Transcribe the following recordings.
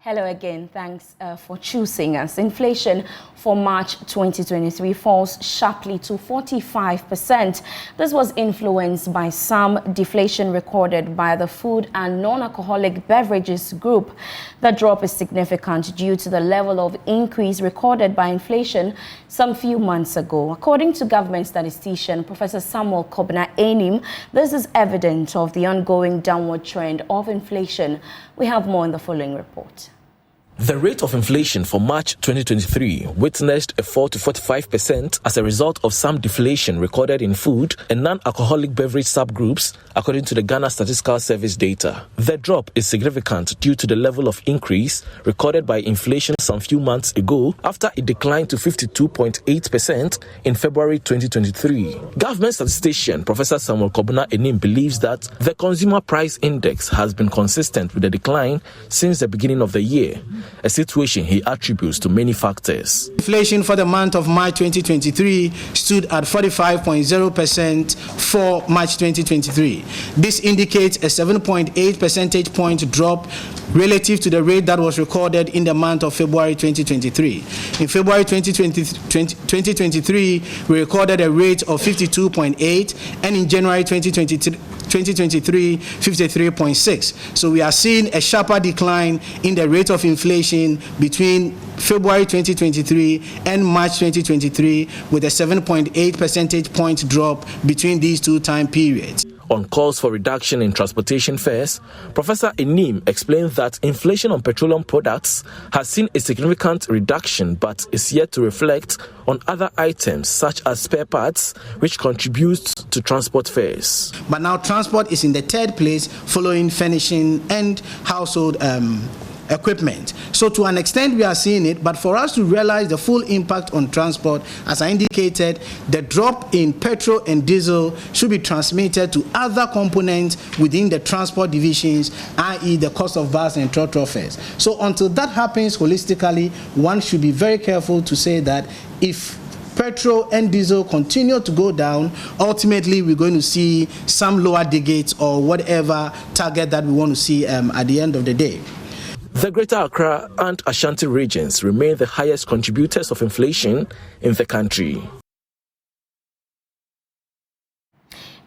Hello again. Thanks for choosing us. Inflation for March 2023 falls sharply to 45%. This was influenced by some deflation recorded by the Food and Non-Alcoholic Beverages Group. The drop is significant due to the level of increase recorded by inflation some few months ago. According to government statistician Professor Samuel Kobna-Enim, this is evidence of the ongoing downward trend of inflation. We have more in the following report. The rate of inflation for March 2023 witnessed a fall to 45% as a result of some deflation recorded in food and non-alcoholic beverage subgroups, according to the Ghana Statistical Service data. The drop is significant due to the level of increase recorded by inflation some few months ago after it declined to 52.8% in February 2023. Government statistician Professor Samuel Kobna-Enim believes that the consumer price index has been consistent with the decline since the beginning of the year, a situation he attributes to many factors. Inflation for the month of March 2023 stood at 45.0% for March 2023. This indicates a 7.8 percentage point drop relative to the rate that was recorded in the month of February 2023. In February 2023, we recorded a rate of 52.8, and in January 2023, 53.6. So we are seeing a sharper decline in the rate of inflation between February 2023 and March 2023, with a 7.8 percentage point drop between these two time periods. On calls for reduction in transportation fares, Professor Enim explained that inflation on petroleum products has seen a significant reduction but is yet to reflect on other items such as spare parts, which contributes to transport fares. But now transport is in the third place, following furnishing and household equipment. So to an extent we are seeing it, but for us to realize the full impact on transport, as I indicated, the drop in petrol and diesel should be transmitted to other components within the transport divisions, i.e. the cost of bus and trotro fares. So until that happens holistically, one should be very careful to say that if petrol and diesel continue to go down, ultimately we're going to see some lower digates or whatever target that we want to see at the end of the day. The Greater Accra and Ashanti regions remain the highest contributors of inflation in the country.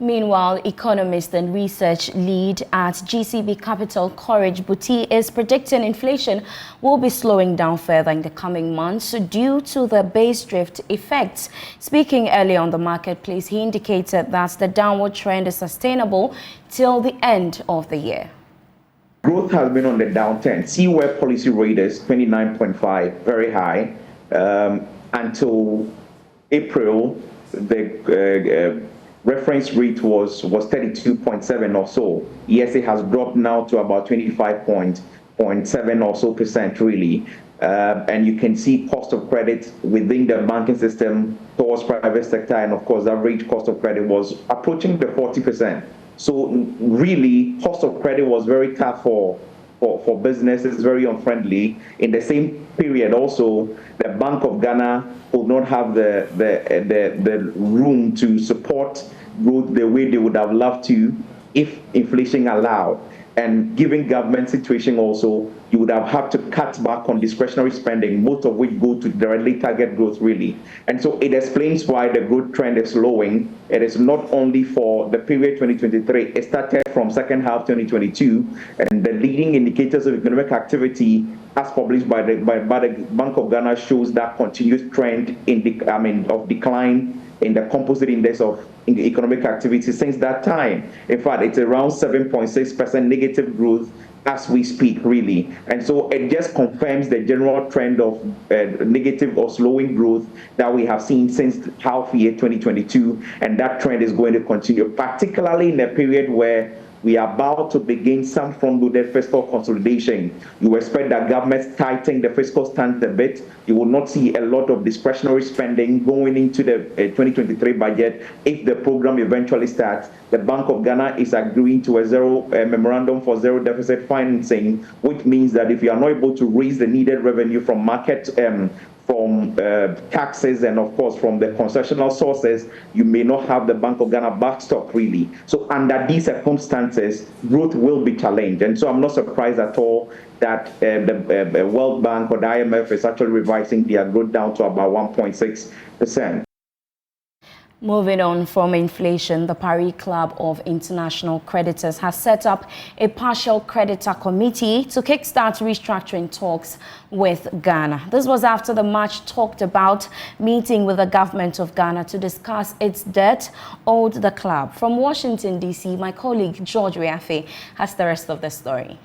Meanwhile, economist and research lead at GCB Capital, Courage Buti, is predicting inflation will be slowing down further in the coming months due to the base drift effects. Speaking earlier on the marketplace, he indicated that the downward trend is sustainable till the end of the year. Growth has been on the downturn. See where policy rate is 29.5, very high. Until April, the reference rate was 32.7 or so. Yes, it has dropped now to about 25.7 or so percent, really. And you can see cost of credit within the banking system towards private sector, and of course, average cost of credit was approaching the 40%. So really, cost of credit was very tough for businesses, very unfriendly. In the same period also, the Bank of Ghana would not have the room to support growth the way they would have loved to if inflation allowed. And given government situation also, you would have had to cut back on discretionary spending, most of which go to directly target growth, really. And so it explains why the growth trend is slowing. It is not only for the period 2023. It started from second half 2022, and the leading indicators of economic activity, as published by the Bank of Ghana, shows that continuous trend of decline in the composite index of economic activity since that time. In fact, it's around 7.6% negative growth as we speak, really. And so it just confirms the general trend of negative or slowing growth that we have seen since half year 2022, and that trend is going to continue, particularly in a period where we are about to begin some front-loaded fiscal consolidation. You expect that governments tighten the fiscal stance a bit. You will not see a lot of discretionary spending going into the 2023 budget if the program eventually starts. The Bank of Ghana is agreeing to a memorandum for zero deficit financing, which means that if you are not able to raise the needed revenue from market from taxes and, of course, from the concessional sources, you may not have the Bank of Ghana backstop, really. So under these circumstances, growth will be challenged. And so I'm not surprised at all that the World Bank or the IMF is actually revising their growth down to about 1.6%. Moving on from inflation, the Paris Club of International Creditors has set up a partial creditor committee to kickstart restructuring talks with Ghana. This was after the much talked about meeting with the government of Ghana to discuss its debt owed the club. From Washington, D.C., my colleague George Riafe has the rest of the story.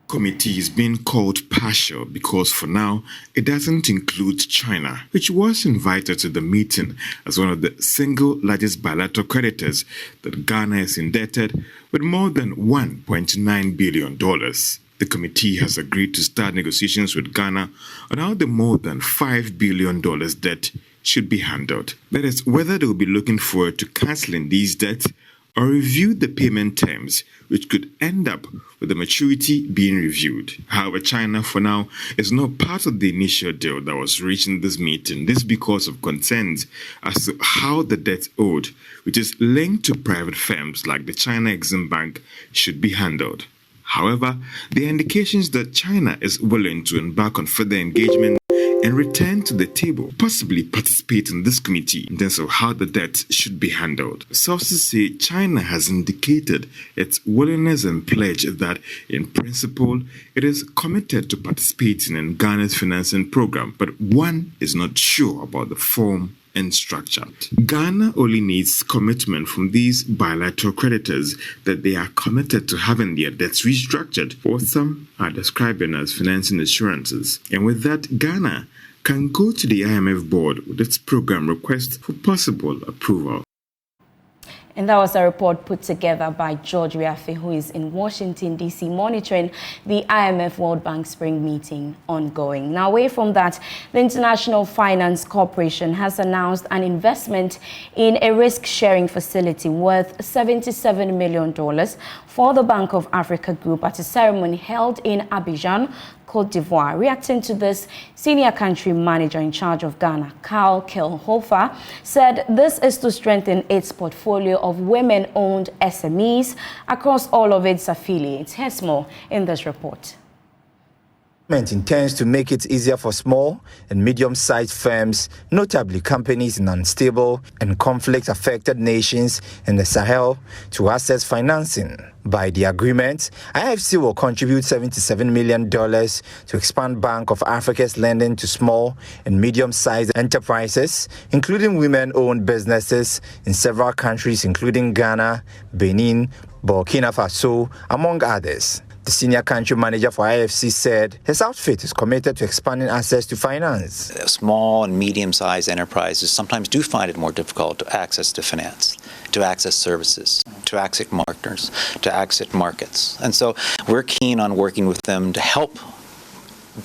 Committee is being called partial because for now it doesn't include China, which was invited to the meeting as one of the single largest bilateral creditors that Ghana is indebted with more than $1.9 billion. The committee has agreed to start negotiations with Ghana on how the more than $5 billion debt should be handled. That is, whether they will be looking forward to cancelling these debts or review the payment terms, which could end up with the maturity being reviewed. However, China, for now, is not part of the initial deal that was reached in this meeting. This because of concerns as to how the debt owed, which is linked to private firms like the China Exim Bank, should be handled. However, there are indications that China is willing to embark on further engagement and return to the table, possibly participate in this committee in terms of how the debt should be handled. Sources say China has indicated its willingness and pledge that, in principle, it is committed to participating in Ghana's financing program, but one is not sure about the form and structure. Ghana only needs commitment from these bilateral creditors that they are committed to having their debts restructured, or some are describing as financing assurances. And with that, Ghana can go to the IMF board with its program request for possible approval. And that was a report put together by George Riafe, who is in Washington, D.C., monitoring the IMF World Bank Spring meeting ongoing. Now, away from that, the International Finance Corporation has announced an investment in a risk-sharing facility worth $77 million for the Bank of Africa Group at a ceremony held in Abidjan, Côte d'Ivoire. Reacting to this, senior country manager in charge of Ghana, Karl Kilhofer, said this is to strengthen its portfolio of women-owned SMEs across all of its affiliates. Here's more in this report. Intends to make it easier for small and medium-sized firms, notably companies in unstable and conflict-affected nations in the Sahel, to access financing. By the agreement, IFC will contribute $77 million to expand Bank of Africa's lending to small and medium-sized enterprises, including women-owned businesses in several countries, including Ghana, Benin, Burkina Faso, among others. The senior country manager for IFC said his outfit is committed to expanding access to finance. Small and medium-sized enterprises sometimes do find it more difficult to access to finance, to access services, to access partners, to access markets. And so we're keen on working with them to help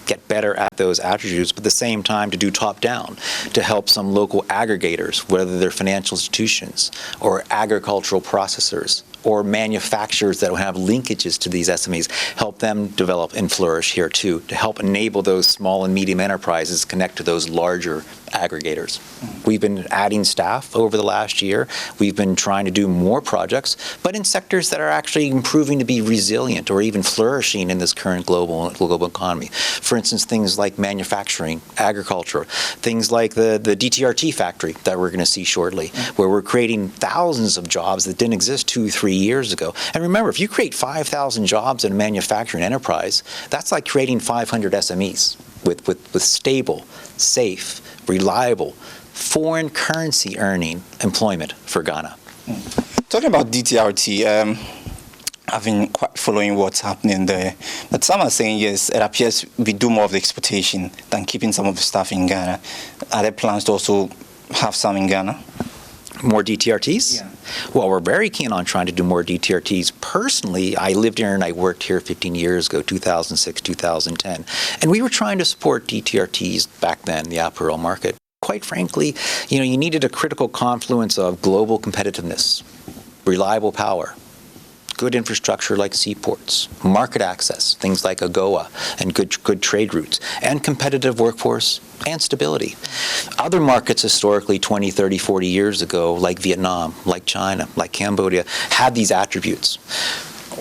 get better at those attributes, but at the same time to do top-down, to help some local aggregators, whether they're financial institutions or agricultural processors or manufacturers that have linkages to these SMEs, help them develop and flourish here too, to help enable those small and medium enterprises connect to those larger aggregators. We've been adding staff over the last year. We've been trying to do more projects, but in sectors that are actually improving to be resilient or even flourishing in this current global economy. For instance, things like manufacturing, agriculture, things like the DTRT factory that we're going to see shortly, where we're creating thousands of jobs that didn't exist 2-3 years ago. And remember, if you create 5,000 jobs in a manufacturing enterprise, that's like creating 500 SMEs with stable, safe, reliable, foreign currency earning employment for Ghana. Talking about DTRT, I've been quite following what's happening there. But some are saying, yes, it appears we do more of the exportation than keeping some of the staff in Ghana. Are there plans to also have some in Ghana? More DTRTs? Yeah. Well, we're very keen on trying to do more DTRTs. Personally, I lived here and I worked here 15 years ago, 2006, 2010. And we were trying to support DTRTs back then, the apparel market. Quite frankly, you needed a critical confluence of global competitiveness, reliable power, good infrastructure like seaports, market access, things like AGOA, and good trade routes, and competitive workforce and stability. Other markets historically 20, 30, 40 years ago, like Vietnam, like China, like Cambodia, had these attributes.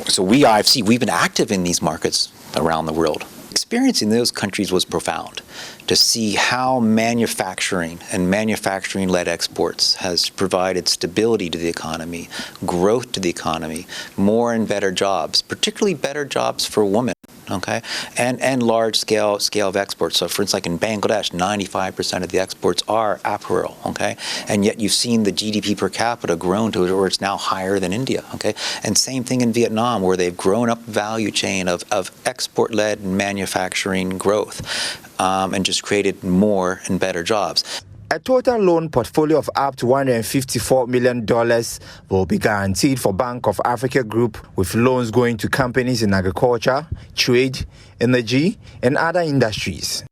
So we've been active in these markets around the world. Experience in those countries was profound, to see how manufacturing and manufacturing-led exports has provided stability to the economy, growth to the economy, more and better jobs, particularly better jobs for women, okay, and large scale of exports. So for instance, like in Bangladesh, 95% of the exports are apparel, okay, and yet you've seen the GDP per capita grown to where it's now higher than India, okay, and same thing in Vietnam, where they've grown up the value chain of export-led manufacturing growth, and just created more and better jobs. A total loan portfolio of up to $154 million will be guaranteed for Bank of Africa Group, with loans going to companies in agriculture, trade, energy, and other industries.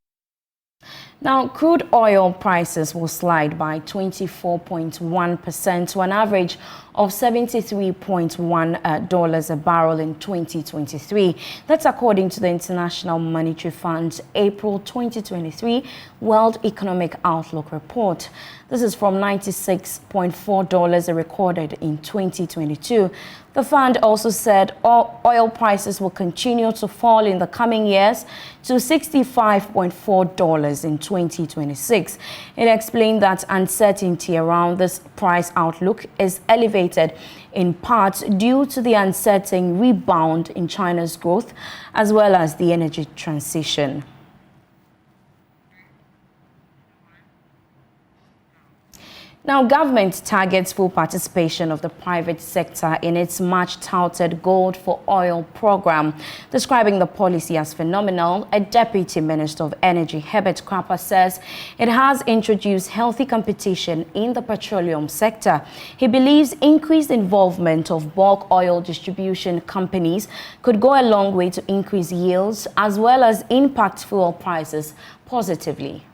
Now, crude oil prices will slide by 24.1% to an average of $73.1 a barrel in 2023. That's according to the International Monetary Fund's April 2023 World Economic Outlook report. This is from $96.4 recorded in 2022. The fund also said oil prices will continue to fall in the coming years to $65.4 in 2026. It explained that uncertainty around this price outlook is elevated in part due to the uncertain rebound in China's growth as well as the energy transition. Now, government targets full participation of the private sector in its much-touted Gold for Oil program. Describing the policy as phenomenal, a Deputy Minister of Energy, Herbert Krapper, says it has introduced healthy competition in the petroleum sector. He believes increased involvement of bulk oil distribution companies could go a long way to increase yields as well as impact fuel prices positively.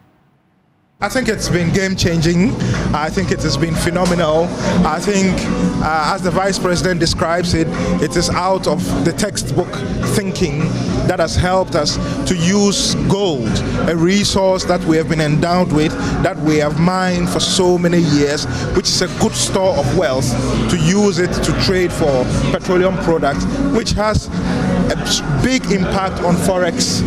I think it's been game-changing. I think it has been phenomenal. I think, as the Vice President describes it, it is out of the textbook thinking that has helped us to use gold, a resource that we have been endowed with, that we have mined for so many years, which is a good store of wealth, to use it to trade for petroleum products, which has a big impact on forex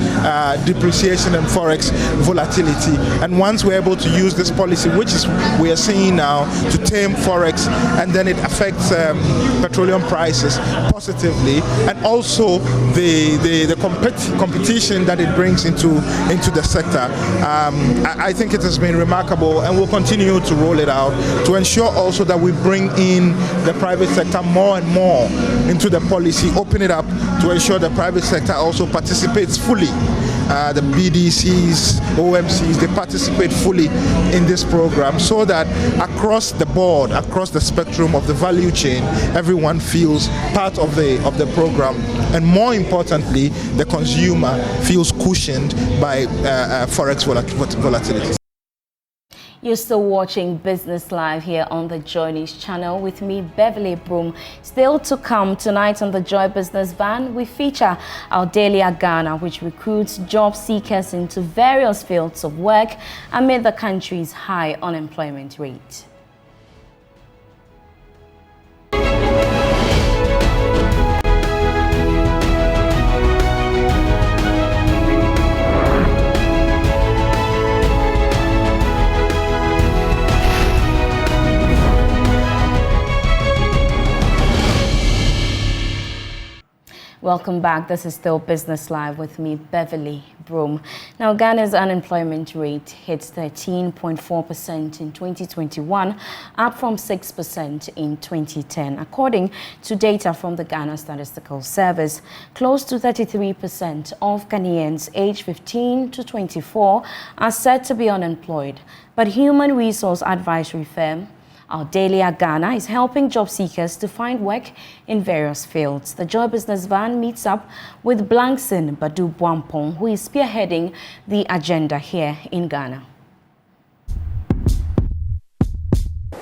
depreciation and forex volatility. And once we're able to use this policy, which is we are seeing now, to tame forex, and then it affects petroleum prices positively, and also the competition that it brings into the sector. I think it has been remarkable, and we'll continue to roll it out to ensure also that we bring in the private sector more and more into the policy, open it up to ensure the private sector also participates fully. The BDCs, OMCs, they participate fully in this program, so that across the board, across the spectrum of the value chain, everyone feels part of the program, and more importantly, the consumer feels cushioned by forex volatility. You're still watching Business Live here on the Joy News channel with me, Beverly Broohm. Still to come tonight on the Joy Business Van, we feature our Daily Ghana, which recruits job seekers into various fields of work amid the country's high unemployment rate. Welcome back. This is still Business Live with me, Beverly Broohm. Now, Ghana's unemployment rate hit 13.4% in 2021, up from 6% in 2010. According to data from the Ghana Statistical Service, close to 33% of Ghanaians aged 15 to 24 are said to be unemployed. But human resource advisory firm Our Daily Ghana is helping job seekers to find work in various fields. The Joy Business Van meets up with Blankson Badu Bwampong, who is spearheading the agenda here in Ghana.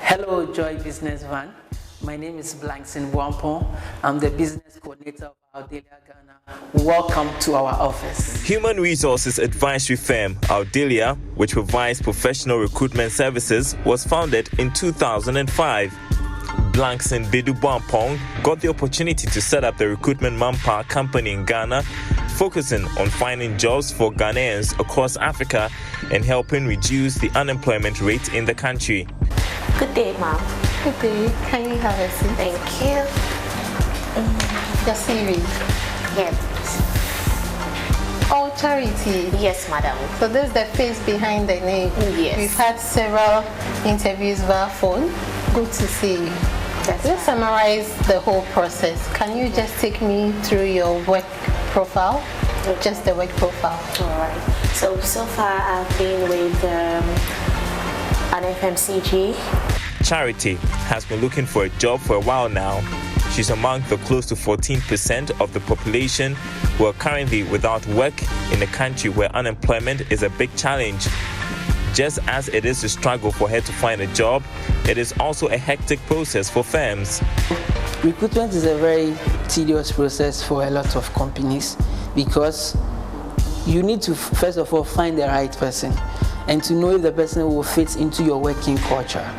Hello, Joy Business Van. My name is Beverly Broohm. I'm the business coordinator of Audelia Ghana. Welcome to our office. Human Resources Advisory firm Audelia, which provides professional recruitment services, was founded in 2005. Blankson Bedu Boampong got the opportunity to set up the recruitment manpower company in Ghana, focusing on finding jobs for Ghanaians across Africa and helping reduce the unemployment rate in the country. Good day, ma'am. Good day. Can you have a seat? Thank you. Your CV? Yes. Oh, Charity. Yes, madam. So this is the face behind the name. Yes. We've had several interviews via phone. Good to see you. Let's summarize the whole process. Can you just take me through your work profile? Just the work profile. All right. So far I've been with an FMCG. Charity has been looking for a job for a while now. She's among the close to 14% of the population who are currently without work in a country where unemployment is a big challenge. Just as it is a struggle for her to find a job, it is also a hectic process for firms. Recruitment is a very tedious process for a lot of companies because you need to first of all find the right person and to know if the person will fit into your working culture.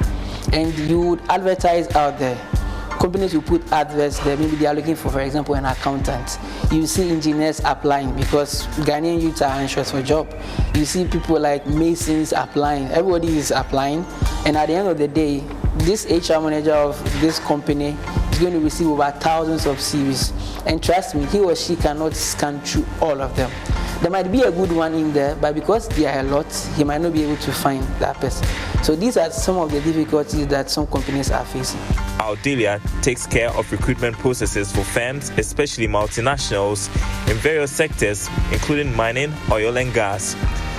And you would advertise out there. Companies will put adverts there. Maybe they are looking for example, an accountant. You see engineers applying because Ghanaian youths are anxious for a job. You see people like masons applying. Everybody is applying. And at the end of the day, this HR manager of this company is going to receive over thousands of CVs. And trust me, he or she cannot scan through all of them. There might be a good one in there, but because there are a lot, he might not be able to find that person. So these are some of the difficulties that some companies are facing. Audelia takes care of recruitment processes for firms, especially multinationals, in various sectors, including mining, oil and gas.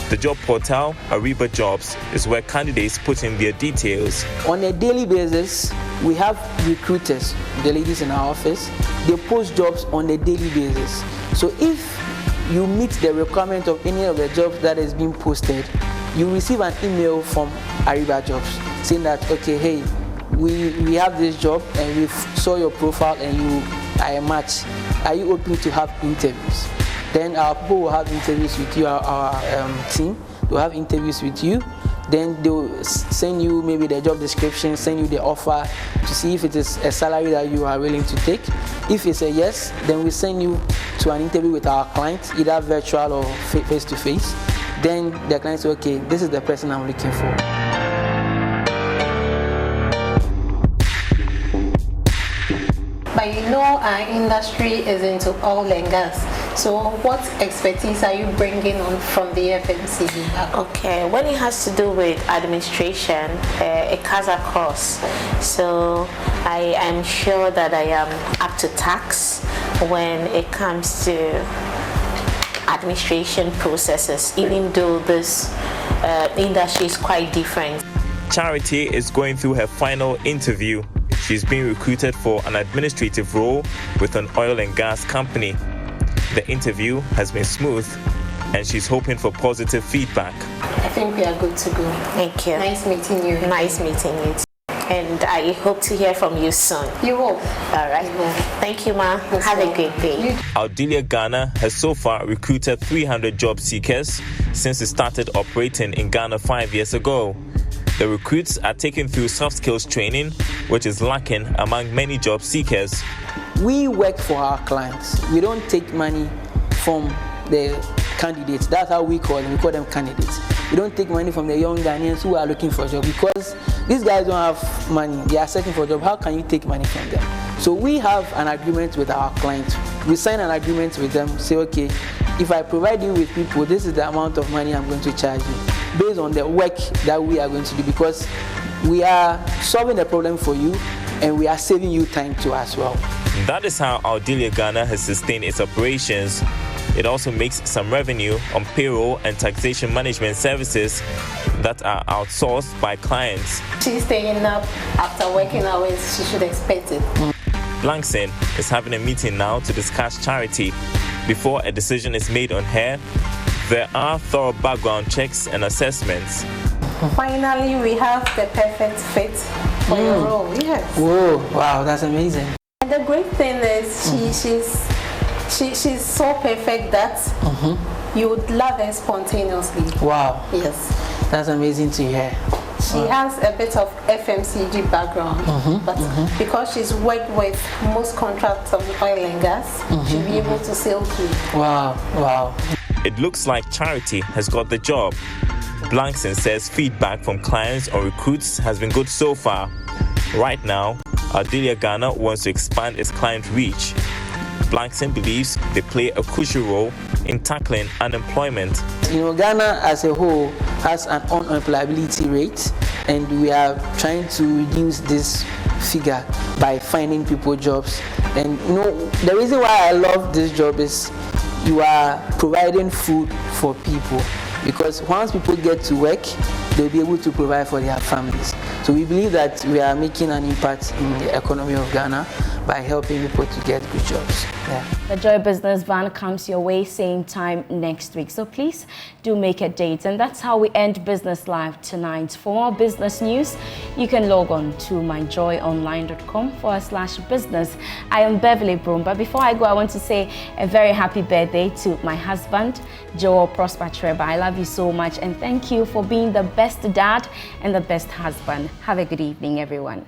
The job portal, Ariba Jobs, is where candidates put in their details. On a daily basis, we have recruiters, the ladies in our office, they post jobs on a daily basis. So if you meet the requirement of any of the jobs that is being posted, you receive an email from Ariba Jobs saying that, okay, hey, we have this job and we saw your profile and you are a match. Are you open to have interviews? Then our people will have interviews with you, our team will have interviews with you. Then they'll send you maybe the job description, send you the offer to see if it is a salary that you are willing to take. If it's a yes, then we send you to an interview with our client, either virtual or face-to-face. Then the client says, okay, this is the person I'm looking for. But you know our industry is into oil and gas. So what expertise are you bringing on from the FMCG? Okay, when it has to do with administration, it cuts across. So I am sure that I am up to tax when it comes to administration processes, even though this industry is quite different. Charity is going through her final interview. She's being recruited for an administrative role with an oil and gas company. The interview has been smooth and she's hoping for positive feedback. I think we are good to go. Thank you. Nice meeting you. Nice meeting you too. And I hope to hear from you soon. You will. All right. Thank you, ma. Have a great day. Audelia Ghana has so far recruited 300 job seekers since it started operating in Ghana 5 years ago. The recruits are taken through soft skills training, which is lacking among many job seekers. We work for our clients. We don't take money from the candidates. That's how we call them. We call them candidates. We don't take money from the young Ghanaians who are looking for a job because these guys don't have money. They are searching for a job. How can you take money from them? So we have an agreement with our clients. We sign an agreement with them. Say, okay, if I provide you with people, this is the amount of money I'm going to charge you based on the work that we are going to do, because we are solving the problem for you and we are saving you time too as well. That is how Audelia Ghana has sustained its operations. It also makes some revenue on payroll and taxation management services that are outsourced by clients. She's staying up after working hours. She should expect it. Blankson is having a meeting now to discuss Charity. Before a decision is made on her, there are thorough background checks and assessments. Finally, we have the perfect fit. for your role. Yes. Whoa, wow, that's amazing. And the great thing is she's so perfect that you would love her spontaneously. Wow. Yes. That's amazing to hear. She has a bit of FMCG background, but because she's worked with most contracts of oil and gas, she'll be able to sail through. Wow, wow. It looks like Charity has got the job. Blankson says feedback from clients or recruits has been good so far. Right now, Ardelia Ghana wants to expand its client reach. Blankson believes they play a crucial role in tackling unemployment. Ghana as a whole has an unemployability rate, and we are trying to reduce this figure by finding people jobs. And the reason why I love this job is you are providing food for people, because once people get to work, they'll be able to provide for their families. So we believe that we are making an impact in the economy of Ghana by helping people to get good jobs. Yeah. The Joy Business Van comes your way same time next week. So please do make a date. And that's how we end Business Live tonight. For more business news, you can log on to myjoyonline.com/business. I am Beverly Broohm. But before I go, I want to say a very happy birthday to my husband, Joel Prosper Treba. I love you so much. And thank you for being the best dad and the best husband. Have a good evening, everyone.